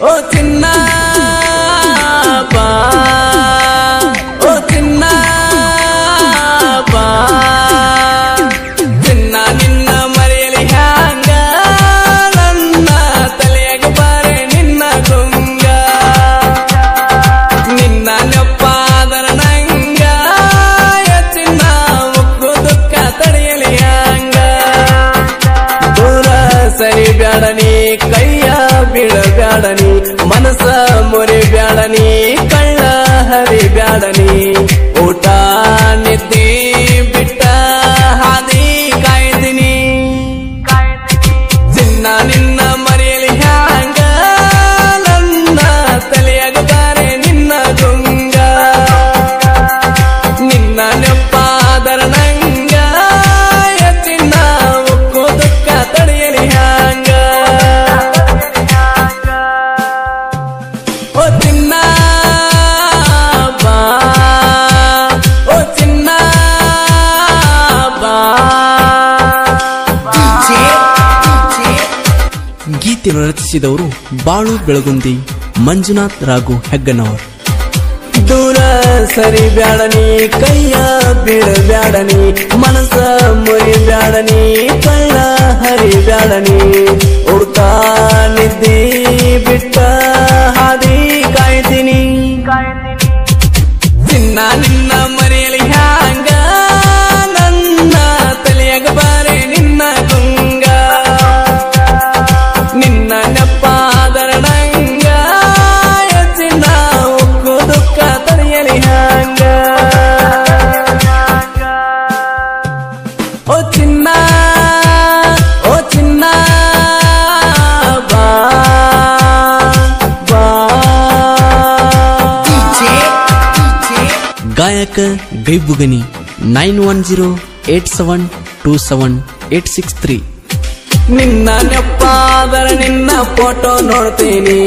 ಓ ಚಿನ್ನ ಬಾ, ಓ ಚಿನ್ನ ಬಾ, ಚಿನ್ನ ನಿನ್ನ ಮರೆಯಲಿ ಹ್ಯಾಂಗ, ನನ್ನ ತಲೆಯಾಗ ಬಾರೆ ನಿನ್ನ ಗುಂಗ, ನಿನ್ನ ನೆಪ್ಪಾದರ ನಂಗ, ಚಿನ್ನ ಮುಕ್ಕು ದುಃಖ ತಡೆಯಲಿ ಹ್ಯಾಂಗ, ದೂರ ಸರಿ ಬ್ಯಾಡನಿ ಕೈಯ ಬಿಡಬ್ಯಾಡನಿ, ಮನಸ ಮುರಿ ಬ್ಯಾಡನಿ ಕಳ್ಳ ಹರಿ ಬ್ಯಾಡನಿ, ಊಟ ನಿದ್ದೆ ಬಿಟ್ಟ ಹಾದಿ ಕಾಯ್ದಿನಿ, ಚಿನ್ನ ನಿನ್ನ ಮರೆಯಲಿ ಹ್ಯಾಂಗ, ನನ್ನ ತಲೆಯಾಗ ಬಾರೆ ನಿನ್ನ ಗುಂಗ, ನಿನ್ನ ನೆಪ್ಪಾದರ ನಂಗ, ಚಿನ್ನ ಉಕ್ಕು ದುಃಖ ತಡೆಯಲಿ ಹ್ಯಾಂಗ, ಓ ಚಿನ್ನ ಬಾ, ಓ ಚಿನ್ನ ಬಾ. ಗೀತೆಯನ್ನು ರಚಿಸಿದವರು ಬಾಳು ಬೆಳಗುಂದಿ, ಮಂಜುನಾಥ್ ರಾಘು ಹೆಗ್ಗನವರ್. ದೂರ ಸರಿ ಬ್ಯಾಡನಿ ಕೈಯ ಬಿಡಬ್ಯಾಡನಿ, ಮನಸ ಮುರಿ ಬ್ಯಾಡನಿ ಕಳ್ಳ ಹರಿ ಬ್ಯಾಡನಿ, ಉಡ್ತಾ ನಿದ್ದಿ ಬಿಟ್ಟ ಹಾದಿ ಕಾಯ್ತೀನಿ, ಚಿನ್ನ ನಿನ್ನ ಮರೆಯಲಿ ಹ್ಯಾಂಗ, ನನ್ನ ತಲೆಯಾಗ ಬಾರೆ ನಿನ್ನ ಗುಂಗ, ನಿನ್ನ ನೆಪ್ಪಾದರ ನಂಗ, ಚಿನ್ನ ಉಕ್ಕು ದುಃಖ ತಡೆಯಲಿ ಹ್ಯಾಂಗ, ಓ ಚಿನ್ನ, ಓ ಚಿನ್ನ ಬಾ, ಬಾ. ಗಾಯಕ ಗೈಬುಗನಿ 9108727863. ನಿನ್ನ ನೆಪ್ಪಾದರ ನಿನ್ನ ಫೋಟೋ ನೋಡ್ತೀನಿ,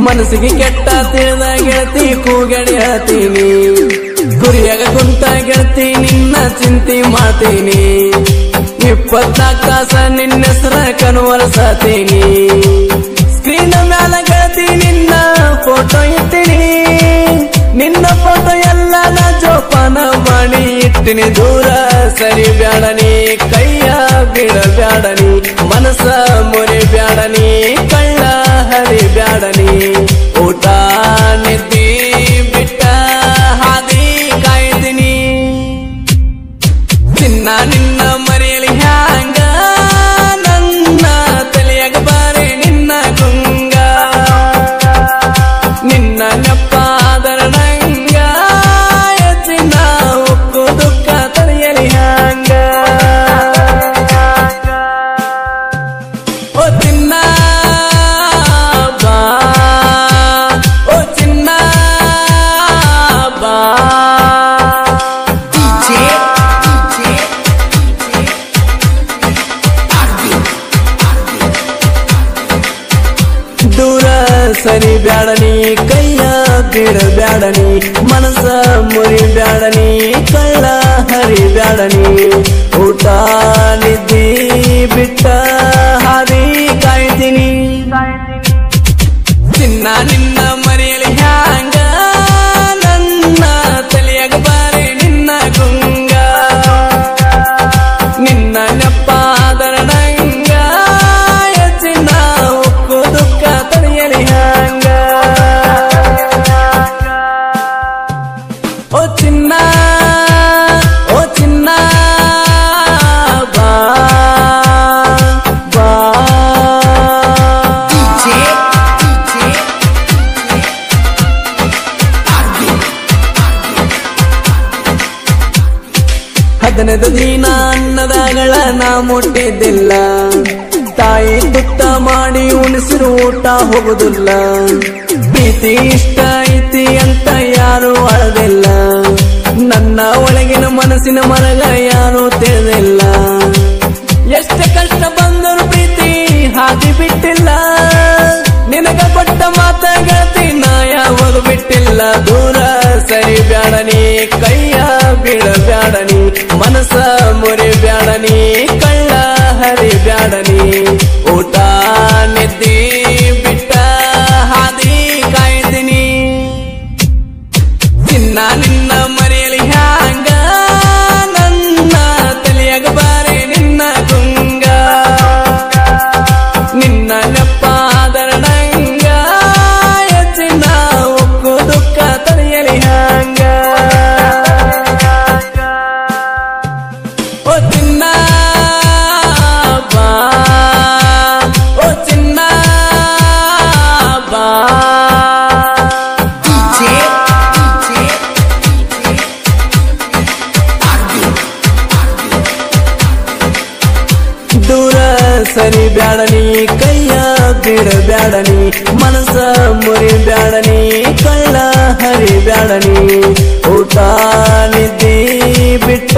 ಮನಸ್ಸಿಗೆ ಕೆಟ್ಟ ತಿಳಿದ ಗೆಳತಿ ಕೂಗಡಿ ಹೇಳ್ತೀನಿ, ಗುರಿಯಾಗ ಕುಂತ ಗೆಳತಿ ನಿನ್ನ ಚಿಂತೆ ಮಾಡ್ತೀನಿ, 24 ತಾಸ ನಿನ್ನ ಹೆಸರ ಕನ್ವರ್ಸತೀನಿ, ಸ್ಕ್ರೀನ್ ಮ್ಯಾಲ ಗೆಳತಿ ನಿನ್ನ ಫೋಟೋ ಇಟ್ಟಿನಿ, ನಿನ್ನ ಫೋಟೋ ಎಲ್ಲ ನಾ ಜೋಪಾನ ಮಾಡಿ ಇಟ್ಟಿನಿ, ದೂರ ಸರಿ ಬ್ಯಾಡನಿ ಕೈಯ ಬಿಡಬ್ಯಾಡನಿ, ಮನಸ ಮುರಿ ಬ್ಯಾಡನಿ ಕಳ್ಳ ಹರಿ ಬ್ಯಾಡನಿ, ಊಟ ನಿದ್ದಿ ಬಿಟ್ಟ ಹಾದಿ ಕಾಯ್ದಿನಿ, ಚಿನ್ನ ನಿನ್ನ ಮರೆಯಲಿ ಹ್ಯಾಂಗ, ನನ್ನ ತಲೆಯಾಗ ಬಾರೆ ನಿನ್ನ ಗುಂಗ, ನಿನ್ನ ನೆಪ್ಪಾದರ ನಂಗ, ಚಿನ್ನ ಉಕ್ಕು ದುಃಖ ತಡೆಯಲಿ ಹ್ಯಾಂಗ, ಓ ಚಿನ್ನ ಬಾ, ಓ ಚಿನ್ನ ಬಾ. ದೂರ ಸರಿ ಬ್ಯಾಡನಿ ಕೈಯ ಬಿಡಬ್ಯಾಡನಿ, ಮನಸ ಮುರಿ ಬ್ಯಾಡನಿ ಕಳ್ಳ ಹರಿ ಬ್ಯಾಡನಿ, ಊಟ ನಿದ್ದಿ ಬಿಟ್ಟ ಹಾದಿ ಕಾಯ್ತೀನಿ, ಚಿನ್ನ ನಿನ್ನ ಮರೆಯಲಿ ಹ್ಯಾಂಗ, ನನ್ನ ತಲೆಯಾಗ ಬಾರೆ ನಿನ್ನ ಗುಂಗ, ನಿನ್ನ ನೆಪ್ಪಾದರ ನಂಗ, ಚಿನ್ನ ಉಕ್ಕು ದುಃಖ ತಡೆಯಲಿ ಹ್ಯಾಂಗ, ಓ ಚಿನ್ನ, ಓ ಚಿನ್ನ ಬಾ, ಬಾ. ಹದಿನೈದು ದಿನ ಅನ್ನದಾಗಳ ನಾ ಮುಟ್ಟಿದ್ದಿಲ್ಲ, ತಾಯಿ ತುತ್ತ ಮಾಡಿ ಉಣಿಸಿರು ಊಟ ಹೋಗುದಿಲ್ಲ, ಪ್ರೀತಿ ಇಷ್ಟ ಐತಿ ಅಂತ ಯಾರು ಅಳದಿಲ್ಲ, ನನ್ನ ಒಳಗಿನ ಮನಸ್ಸಿನ ಮರಗ ಯಾರು ತಿಳಿದಿಲ್ಲ, ಎಷ್ಟೇ ಕಷ್ಟ ಬಂದರು ಪ್ರೀತಿ ಹಾದಿ ಬಿಟ್ಟಿಲ್ಲ, ನಿನಗ ಕೊಟ್ಟ ಮಾತ ಗೆಳತಿ ನಾ ಯಾವಾಗ ಬಿಟ್ಟಿಲ್ಲ, ದೂರ ಸರಿ ಬ್ಯಾಡನಿ ಕೈಯ ಬಿಡಬ್ಯಾಡನಿ ಮನಸ ಮುರಿಬ್ಯಾಡನಿ ಕಳ್ಳ ಹರಿಬ್ಯಾಡನಿ ಊಟ ನಿದ್ದಿ ಬಿಟ್ಟ ಹಾದಿ ಕಾಯ್ದಿನಿ ಚಿನ್ನ ನಿನ್ನ ಮರೆಯಲಿ ಹ್ಯಾಂಗ ನನ್ನ ತಲೆಯಾಗ ಬಾರೆ ನಿನ್ನ ಗುಂಗ ನಿನ್ನ ನೆಪ್ಪಾದರಣಂಗ ಚಿನ್ನ ಒಕ್ಕು ದುಃಖ ತಲೆಯಲಿ ಹ್ಯಾಂಗ ಓ ಚಿನ್ನ ಬಾ ಓ ಚಿನ್ನ ಬಾ ದೂರ ಸರಿ ಬ್ಯಾಡನಿ ಕೈಯ ಬಿಡಬ್ಯಾಡನಿ ಮನಸ ಮುರಿಬ್ಯಾಡನಿ ಕಳ್ಳ ಹರಿಬ್ಯಾಡನಿ ಊಟ ನಿದ್ದಿ ಬಿಟ್ಟ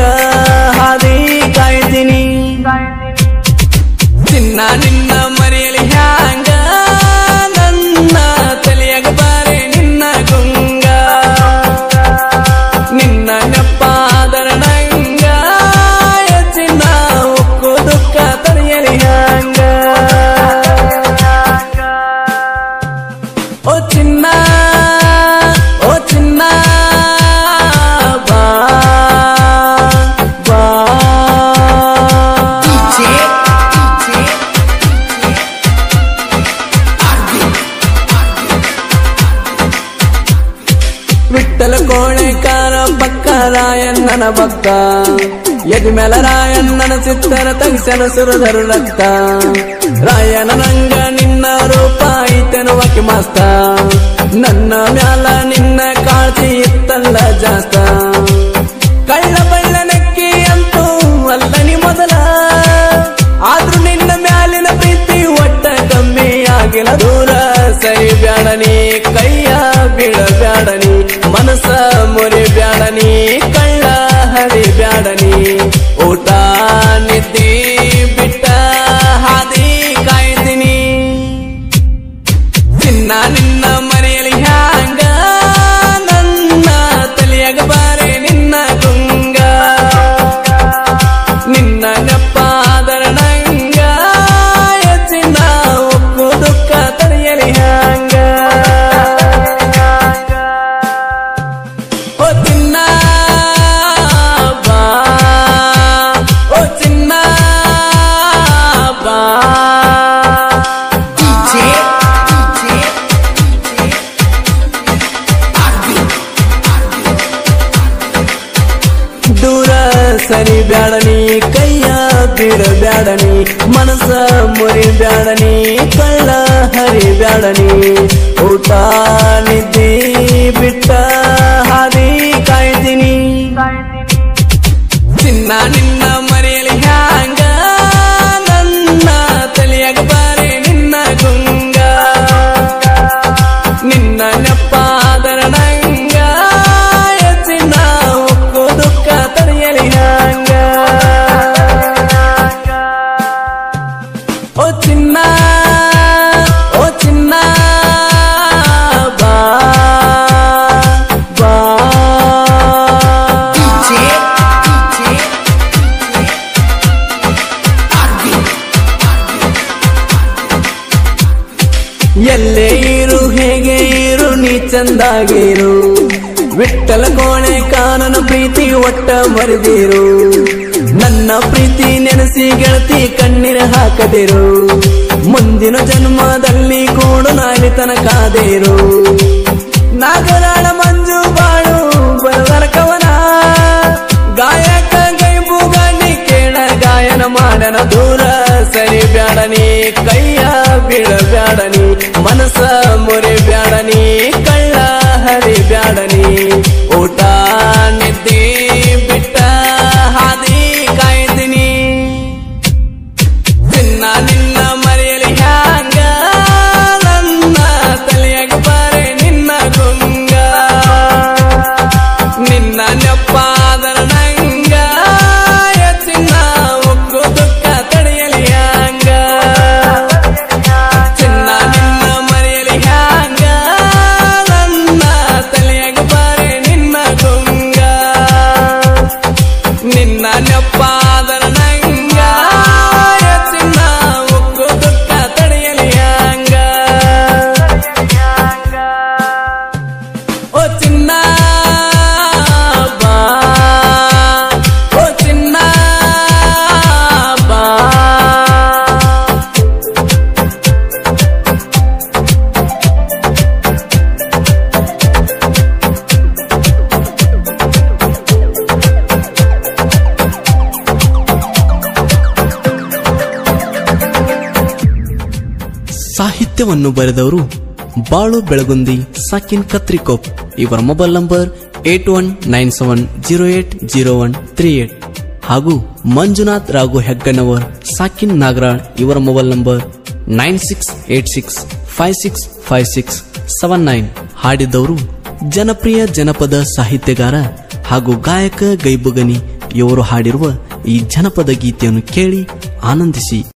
ಹಾದಿ ಕಾಯ್ದಿನಿ ಚಿನ್ನ ನಿನ್ನ ಮರೆಯಲಿ ಹ್ಯಾಂಗ ನನ್ನ ತಲೆಯಾಗ ಬಾರೆ ನಿನ್ನ ಗುಂಗ ನಿನ್ನ ನೆಪ್ಪಾದರಣಂಗ ಚಿನ್ನ ಒಕ್ಕು ದುಃಖ ತಲೆಯಲಿ ಹ್ಯಾಂಗ ಓ ಚಿನ್ನ ಓ ಚಿನ್ನ ಬಾ ಬಾ ವಿಠ್ಠಲ ಕೋಣೆಕಾರ ಪಕ್ಕ ರಾಯಣ್ಣನ ಭಕ್ತ ಎದಿ ಮೇಲ ರಾಯಣ್ಣನ ಚಿತ್ತರ ತಗಿಸನ ಸುರಧರು ರಕ್ತ ರಾಯನ ರಂಗ ನಿನ್ನ ರೂಪ ಐತೆನುವಕ್ಕೆ ಮಸ್ತ ನನ್ನ ಮ್ಯಾಲ ನಿನ್ನ ಕಾಳಜಿ ಇತ್ತಲ್ಲ ಜಾಸ್ತ ಕಳ್ಳ ಬಳ್ಳ ನೆಕ್ಕಿ ಅಂತೂ ಅಲ್ಲ ನೀ ಮೊದಲ ಆದ್ರೂ ನಿನ್ನ ಮ್ಯಾಲಿನ ಪ್ರೀತಿ ಒಟ್ಟ ಕಮ್ಮಿ ಆಗಿಲ್ಲ ದೂರ ಸರಿ ಬ್ಯಾಡನಿ ಕೈಯ ಬಿಡಬ್ಯಾಡನಿ ಮನಸ ಮುರಿಬ್ಯಾಡನಿ ಕಳ್ಳ ಹರಿಬ್ಯಾಡನಿ ಊಟ ನಿದ್ದಿ ಬಿಟ್ಟ ಹಾದಿ ಕಾಯ್ದಿನಿ ಚಿನ್ನ ನಿನ್ನ ಮರೆಯಲಿ ಹ್ಯಾಂಗ ನನ್ನ ತಲೆಯಾಗ ಬಾರೆ ನಿನ್ನ ಗುಂಗ ನಿನ್ನ ನೆಪ್ಪಾದರಣಂಗ ಚಿನ್ನ ಒಕ್ಕು ದುಃಖ ತಲೆಯಲಿ ಹ್ಯಾಂಗ ಓ ಚಿನ್ನ ಬಾ ಓ ಚಿನ್ನ ಬಾ ದೂರ ಸರಿ ಬ್ಯಾಡನಿ ಕೈಯ ಬಿಡಬ್ಯಾಡನಿ ಮನಸ ಮುರಿಬ್ಯಾಡನಿ ಕಳ್ಳ ಹರಿಬ್ಯಾಡನಿ ಊಟ ನಿದ್ದಿ ಬಿಟ್ಟ ಹಾದಿ ಕಾಯ್ದಿನಿ ಚಿನ್ನ ನಿನ್ನ ಮರೆಯಲಿ ಹ್ಯಾಂಗ ನನ್ನ ತಲೆಯಾಗ ಬಾರೆ ನಿನ್ನ ಗುಂಗ ನಿನ್ನ ನೆಪ್ಪಾದರಣಂಗ ಚಿನ್ನ ಒಕ್ಕು ದುಃಖ ತಲೆಯಲಿ ಹ್ಯಾಂಗ ಓ ಚಿನ್ನ ಓ ಚಿನ್ನ ಬಾ ಬಾ ಎಲ್ಲೇ ಇರು ಹೇಗೆ ಇರು ನೀ ಚಂದಾಗಿರು ವಿಠ್ಠಲ ಕೋಣೆ ಕಾನನ ಪ್ರೀತಿ ಒಟ್ಟ ಮರೆದಿರು ನನ್ನ ಪ್ರೀತಿ ನೆನೆಸಿ ಗೆಳತಿ ಕಣ್ಣೀರ ಹಾಕದಿರು ಮುಂದಿನ ಜನ್ಮದಲ್ಲಿ ಕೂಡು ನಾಲಿ ತನಕಾದಿರು ನಾಗರಾಳ ಮಂಜು ಬಾಳು ಬರದರ ಕವನ ಗಾಯಕ ಗೈಬುಗಾನಿ ಕೇಳ ಗಾಯನ ಮಾಡನ ದೂರ ಸರಿ ಬ್ಯಾಡನಿ ಕೈಯ ಬಿಡಬ್ಯಾಡನಿ ಮನಸ ಮುರಿಬ್ಯಾಡನಿ ಕಳ್ಳ ಹರಿಬ್ಯಾಡನಿ ಊಟ ನಿದ್ದಿ ಬಿಟ್ಟ ಹಾದಿ ಕಾಯ್ದಿನಿ ಚಿನ್ನ ನಿನ್ನ ಮರೆಯಲಿ ಹ್ಯಾಂಗ ನನ್ನ ತಲೆಯಾಗ ಬಾರೆ ನಿನ್ನ ಗುಂಗ ನಿನ್ನ ನೆಪ್ಪಾದರಣಂಗ ಚಿನ್ನ ಒಕ್ಕು ದುಃಖ ತಡೆಯಲಿ ಹ್ಯಾಂಗ ಚಿನ್ನ ನಿನ್ನ ಮರೆಯಲಿ ಹ್ಯಾಂಗ ನನ್ನ ತಲೆಯಾಗ ಬಾರೆ ನೆಪ್ಪಾದರ ನಂಗ ಚಿನ್ನ ಉಕ್ಕು ದುಃಖ ತಡೆಯಲಿ ಹ್ಯಾಂಗ ಓ ಚಿನ್ನ ಬಾ ಓ ಚಿನ್ನ ಬಾ ಸಾಹಿತ್ಯವನ್ನು ಬರೆದವರು ಬಾಳು ಬೆಳಗುಂದಿ ಸಾಕಿನ್ ಕತ್ರಿಕೋಪ್. ಇವರ ಮೊಬೈಲ್ ನಂಬರ್ 8197080138 ಹಾಗೂ ಮಂಜುನಾಥ್ ರಾಘು ಹೆಗ್ಗನವರ್ ಸಾಕಿನ್ ನಾಗರಾಳ್. ಇವರ ಮೊಬೈಲ್ ನಂಬರ್ 9686565679. ಹಾಡಿದವರು ಜನಪ್ರಿಯ ಜನಪದ ಸಾಹಿತ್ಯಗಾರ ಹಾಗೂ ಗಾಯಕ ಗೈಬುಗನಿ. ಇವರು ಹಾಡಿರುವ ಈ ಜನಪದ ಗೀತೆಯನ್ನು ಕೇಳಿ ಆನಂದಿಸಿ.